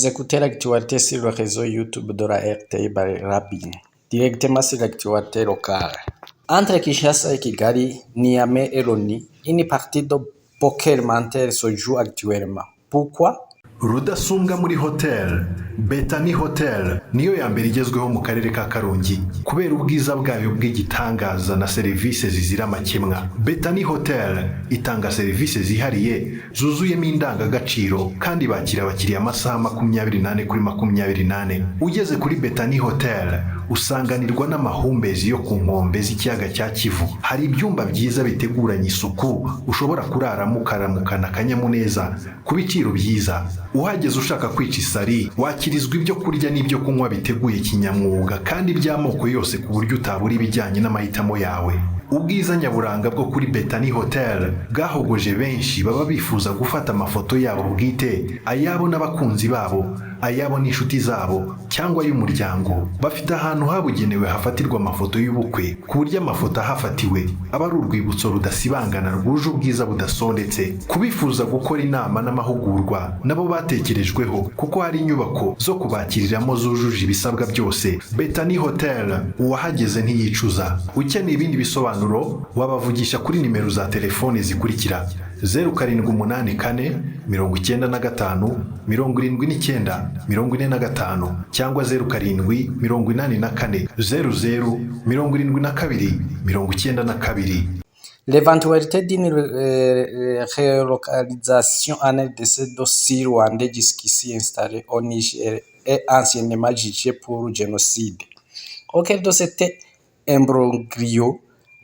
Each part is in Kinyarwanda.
Vous écoutez l'actualité sur le réseau YouTube de la RTI Rabin, directement sur l'actualité locale. Entre Kinshasa et Kigali, Niamey et Loni, une partie de poker mental se joue actuellement. Pourquoi? Rudasumbwa muri hotel Betani Hotel niyo ya mbere igezweho mu karere ka Karongi kubera ubwiza bwayo bw'igitangaza na serivisi zizira amakemwa. Betani Hotel itanga serivisi zihariye zuzuyemo indangagaciro kandi bakira abakiriya amasaha 24 kuri 24. Ugeze kuri Betani Hotel usanganirwa n'amahumbezi yo ku nkombe z'ikiyaga cya Kivu. Hari ibyumba byiza biteguranye isuku ushobora kuraramo ukaramukana akanyamuneza ku biciro byiza. Uhageze ushaka kwica isari wakirizwa ibyo kurya n'ibyo kunywa biteguye kinyamwuga kandi by'amoko yose ku buryo utabura ibijyanye n'amahitamo yawe. Ubwiza nyaburanga bwo kuri Betani Hotel bwahogoje benshi baba bifuza gufata amafoto yabo bwite, ayabo n'abakunzi babo, ayabo n'inshuti zabo cyangwa y'umuryango. Bafite ahantu habugenewe hafatirwa amafoto y'ubukwe ku buryo amafoto ahafatiwe aba ari urwibutso rudasibangana rwuje ubwiza budasondetse. Kubifuza gukora inama n'amahugurwa nabo batekerejweho kuko hari inyubako zo kubakiriramo zujuje ibisabwa byose. Betani Hotel uwahageze ntiyicuza. Ukeneye ibindi bisobanuro wabavugisha kuri nimero za telefone zikurikira: 0784 95 79 45 cyangwa 0784 00 72 92. L'éventualité d'une relocalisation en RDC dossier rwandais jusqu'ici installé au Niger est anciennement jugé pour génocide. Au cœur de cet imbroglio,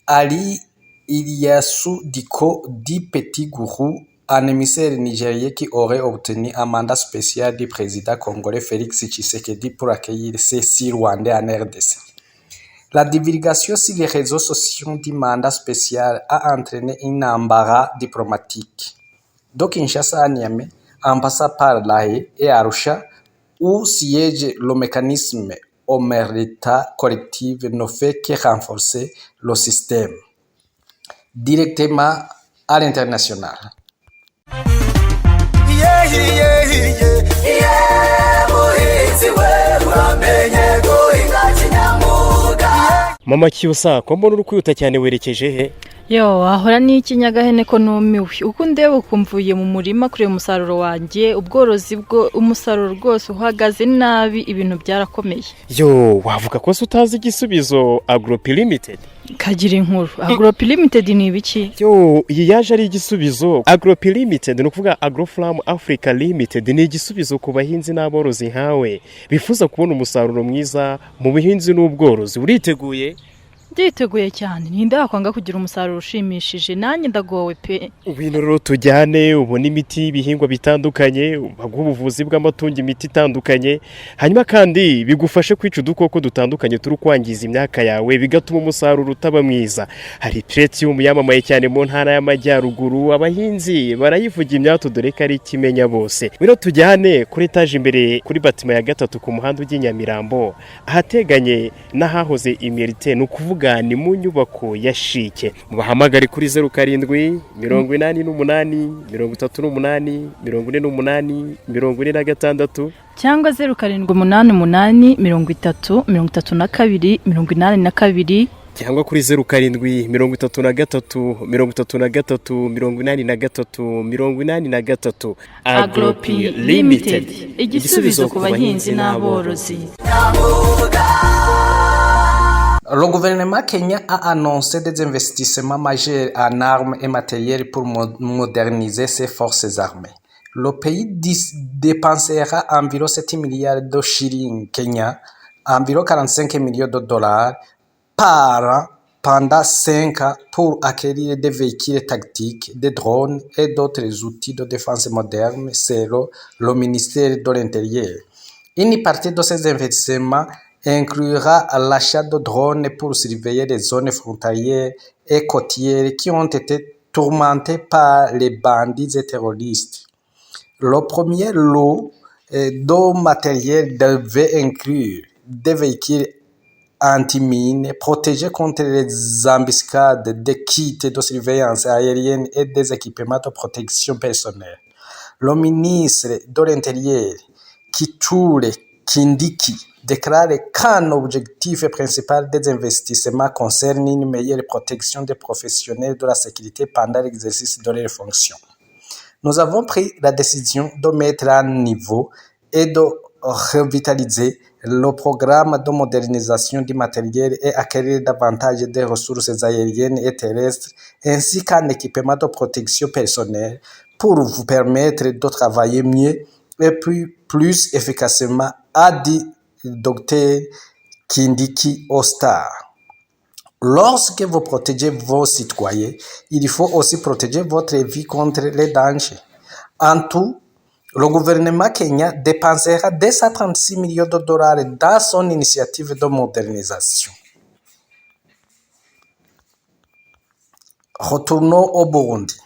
Ali Ilyasu Diko, dit Petit Gourou, un émissaire nigérien qui aurait obtenu un mandat spécial du président congolais Félix Tshisekedi pour accueillir ces 6 Rwandais en RDC. La divulgation sur les réseaux sociaux du mandat spécial a entraîné un embarras diplomatique. De Kinshasa à Niamey, en passant par La Haye et Arusha, où siège le mécanisme omerta collective, ne fait que renforcer le système. Directement à l'international. Mama Cyusa, ko mbona uri kwihuta cyane werekeje he? Yo, ahora n'iki Nyagahene ko numiwe. Uko ndeba ukumvuye mu murima kure umusaruro wanjye, ubworozi bwo umusaruro rwose uhagaze nabi, ibintu byarakomeye. Yo, wavuga ko utazi igisubizo Agrop Limited? Kagira inkuru. Agrop Limited ni ibiki? Yo, iyi yaje ari igisubizo. Agrop Limited no kuvuga Agrofarm Africa Limited ni igisubizo ku bahinzi n'aborozi nkawe bifuza kubona umusaruro mwiza mu buhinzi n'ubworozi. Uriteguye? Nditeguye cyane. Ninde wakwanga kugira umusaruro ushimishije? Nanjye ndagowe pe. Ibintu rero tujyane ubona imiti ibihingwa bitandukanye, baguha ubuvuzi bw'amatungo, imiti itandukanye, hanyuma kandi bigufashe kwica udukoko dutandukanye turi kwangiza imyaka yawe bigatuma umusaruro utaba mwiza. Hari Tretium yamamaye cyane mu ntara y'Amajyaruguru, abahinzi barayivuga imyato dore ko ari kimenya bose. Biro tujyane kuri etage imbere kuri batima ya 3 ku muhanda w'Inyamirambo, ahateganye n'ahahoze Imerite, no kuvuga ni mu nyubako ya Shike. Mubahamagare kuri 07 88 38 48 46 cyangwa 0788 30 32 82 cyangwa kuri 07 33 83 Agrop Limited, igisubizo ku bahinzi n'aborozi. Le gouvernement kenyan a annoncé des investissements majeurs en armes et matériel pour moderniser ses forces armées. Le pays dépensera environ 7 milliards de shillings kenyans, environ 45 millions de dollars par an pendant 5 ans pour acquérir des véhicules tactiques, des drones et d'autres outils de défense modernes, selon le ministère de l'Intérieur. Une partie de ces investissements inclura l'achat de drones pour surveiller les zones frontalières et côtières qui ont été tourmentées par les bandits et terroristes. Le premier lot de matériel devait inclure des véhicules anti-mines protégés contre les embuscades, des kits de surveillance aérienne et des équipements de protection personnelle. Le ministre de l'Intérieur Kithure Kindiki déclare qu'un objectif principal des investissements concerne une meilleure protection des professionnels de la sécurité pendant l'exercice de leurs fonctions. Nous avons pris la décision de mettre à niveau et de revitaliser le programme de modernisation du matériel et acquérir davantage des ressources aériennes et terrestres, ainsi qu'un équipement de protection personnelle pour vous permettre de travailler mieux et plus efficacement, a dit le Dr Kindiki Ostar. Lorsque vous protégez vos citoyens, il faut aussi protéger votre vie contre les dangers. En tout, le gouvernement kenyan dépensera 236 millions de dollars dans son initiative de modernisation. Retournons au Burundi.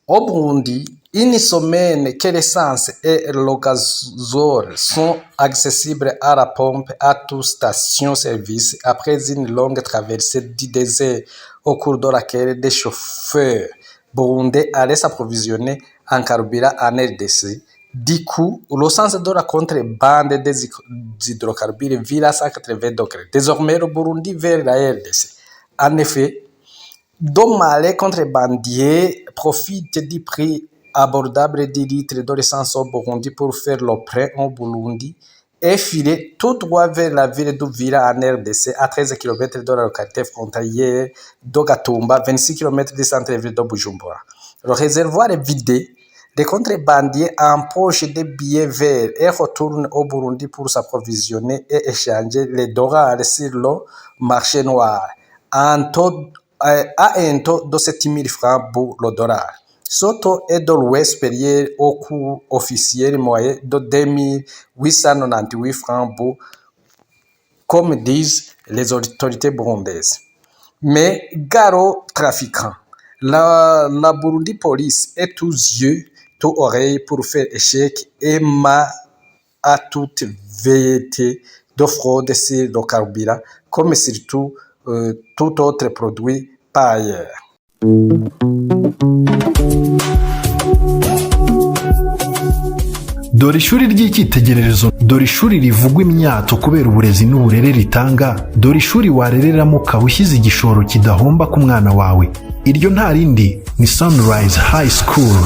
Au Burundi, une semaine que l'essence et le gasoil sont accessibles à la pompe à toute station-service après une longue traversée du désert au cours de laquelle des chauffeurs burundais allaient s'approvisionner en carburant en RDC. Du coup, le sens de la contrebande des hydrocarbures vire à 180 degrés. Désormais, le Burundi vers la RDC. En effet, deux malais contrebandiers profitent du prix abordable du litre de l'essence au Burundi pour faire le prêt au Burundi et filer tout droit vers la ville d'Uvira en RDC à 13 km de la localité frontalière de Gatumba, 26 km du centre-ville de Bujumbura. Le réservoir est vidé, les contrebandiers empochent des billets verts et retournent au Burundi pour s'approvisionner et échanger les dollars sur le marché noir à un taux de 7 000 francs pour le dollar. Ce taux est de loin supérieur au coût officiel moyen de 2 898 francs pour, comme disent les autorités burundaises. Mais gare aux trafiquants, la Burundi Police est tous yeux, tous oreilles pour faire échec et à toute velléité de fraude sur le carburant, comme surtout tout autre produit par ailleurs. dore ishuri ry'icyitegererezo, dore ishuri rivugwa imyato kubera uburezi n'uburere ritanga, dore ishuri warereramo ukaba ushyize igishoro kidahomba ku mwana wawe. Iryo nta rindi ni Sunrise High School.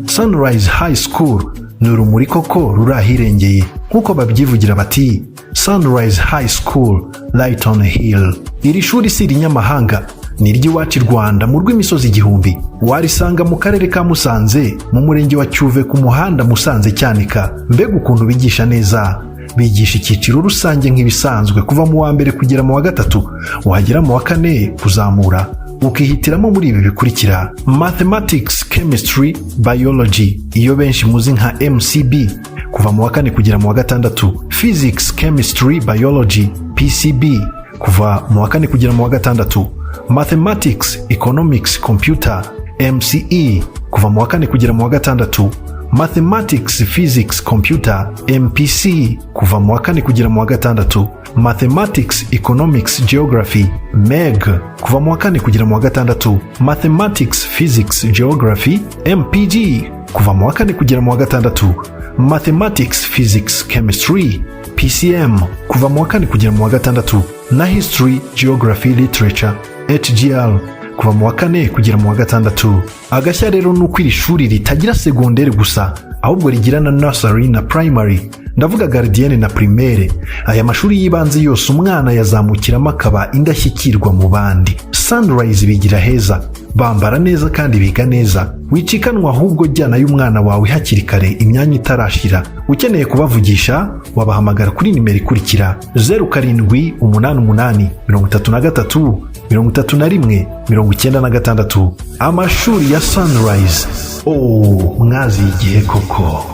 Sunrise High School ni urumuri koko ruri ahirengeye, nk'uko babyivugira bati Sunrise High School, Light on a Hill. Iri shuri si irinyamahanga, ni iry'iwacu i Rwanda mu rw'imisozi igihumbi. Warisanga mu karere ka Musanze, mu murenge wa Cyuve ku muhanda Musanze Cyanika. Mbega ukuntu bigisha neza! Bigisha icyiciro rusange nk'ibisanzwe kuva mu wa mbere kugera mu wa gatatu, wagera mu wa kane kuzamura. Ukihitiramo muri ibi bikurikira: Mathematics, Chemistry, Biology, iyo benshi muzi nka MCB, kuva mu wa kane kugera mu wa gatandatu. Physics, Chemistry, Biology, PCB, kuva mu wa kane kugera mu wa gatandatu. Mathematics, Economics, Computer, MCE, kuva mu wa kane kugera mu wa gatandatu. Mathematics, Physics, Computer, MPC, kuva mu wa kane kugera mu wa gatandatu. Mathematics, Economics, Geography, MEG, kuva mu wa kane kugera mu wa gatandatu. Mathematics, Physics, Geography, MPG, kuva mu wa kane kugera mu wa gatandatu. Mathematics, Physics, Chemistry, PCM, kuva mu wa kane kugera mu wa gatandatu. Na History, Geography, Literature, HGL, kuva mu wa kane kugera mu wa gatandatu. Agashya rero ni uko iri shuri ritagira segonderi gusa, ahubwo rigira na nursery na primary, ndavuga gardienne na primaire. Aya mashuri y'ibanze yose umwana yazamukiramo akaba indashyikirwa mu bandi. Sunrise bigira heza, bambara neza kandi biga neza. Wicikanwa ahubwo jyanayo umwana wawe hakiri kare imyanya itarashira. Ukeneye kubavugisha wabahamagara kuri nimero ikurikira: 0788 33 31 96. Amashuri ya Sunrise, mwazi igihe koko.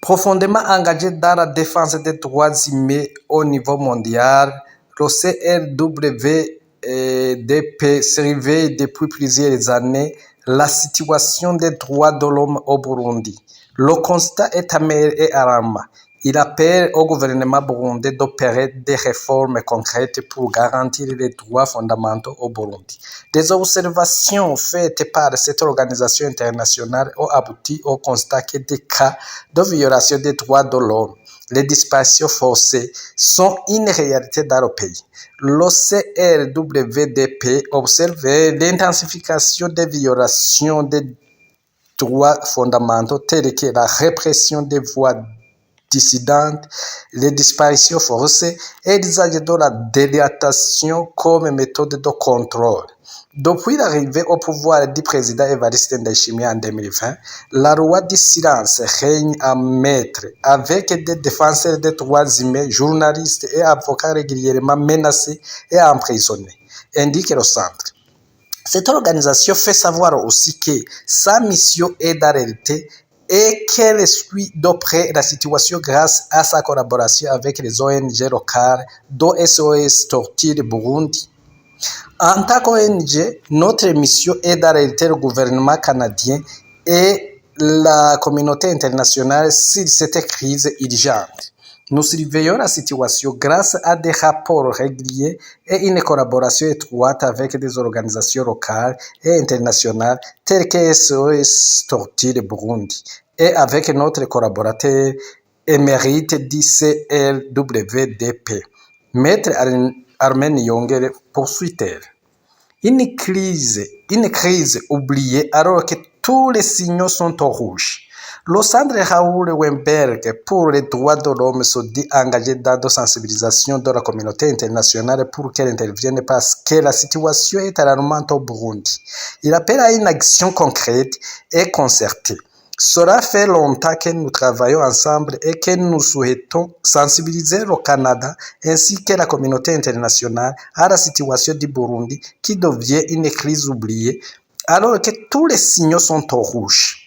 Profondément engagé dans la défense des droits humains au niveau mondial, le CRWDP surveille depuis plusieurs années la situation des droits de l'homme au Burundi. Le constat est amer et alarmant. Il appelle au gouvernement burundais d'opérer des réformes concrètes pour garantir les droits fondamentaux au Burundi. Des observations faites par cette organisation internationale ont abouti au constat que des cas de violation des droits de l'homme, les disparitions forcées sont une réalité dans le pays. L'OCRWDP observe l'intensification des violations des droits fondamentaux tels que la répression des voix dissidentes, les disparitions forcées et l'usage de la délatation comme méthode de contrôle. Depuis l'arrivée au pouvoir du président Evariste Ndayishimiye en 2020, la loi du silence règne en maître avec des défenseurs des droits humains, journalistes et avocats régulièrement menacés et emprisonnés, indique le centre. Cette organisation fait savoir aussi que sa mission est d'arrêter et qu'elle suit de près la situation grâce à sa collaboration avec les ONG locales, dont SOS Torture Burundi. En tant qu'ONG, notre mission est d'arrêter le gouvernement canadien et la communauté internationale sur cette crise urgente. Nous surveillons la situation grâce à des rapports réguliers et une collaboration étroite avec des organisations locales et internationales telles que SOS Torture Burundi et avec notre collaborateur émérite du CLWDP, Maître Armen Yongere, poursuit-elle. Une crise oubliée alors que tous les signaux sont au rouge. Le centre Raoul Weinberg pour les droits de l'homme se dit engagé dans la sensibilisation de la communauté internationale pour qu'elle intervienne parce que la situation est alarmante au Burundi. Il appelle à une action concrète et concertée. Cela fait longtemps que nous travaillons ensemble et que nous souhaitons sensibiliser le Canada ainsi que la communauté internationale à la situation du Burundi qui devient une crise oubliée alors que tous les signaux sont au rouge.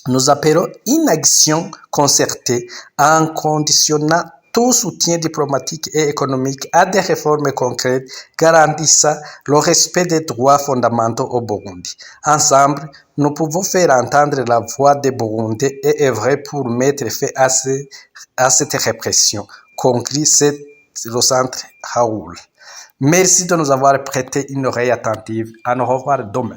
Nous appelons une action concertée en conditionnant tout soutien diplomatique et économique à des réformes concrètes garantissant le respect des droits fondamentaux au Burundi. Ensemble, nous pouvons faire entendre la voix des Burundais et œuvrer pour mettre fin à cette répression, conclut le centre Raoul. Merci de nous avoir prêté une oreille attentive. À nous revoir demain.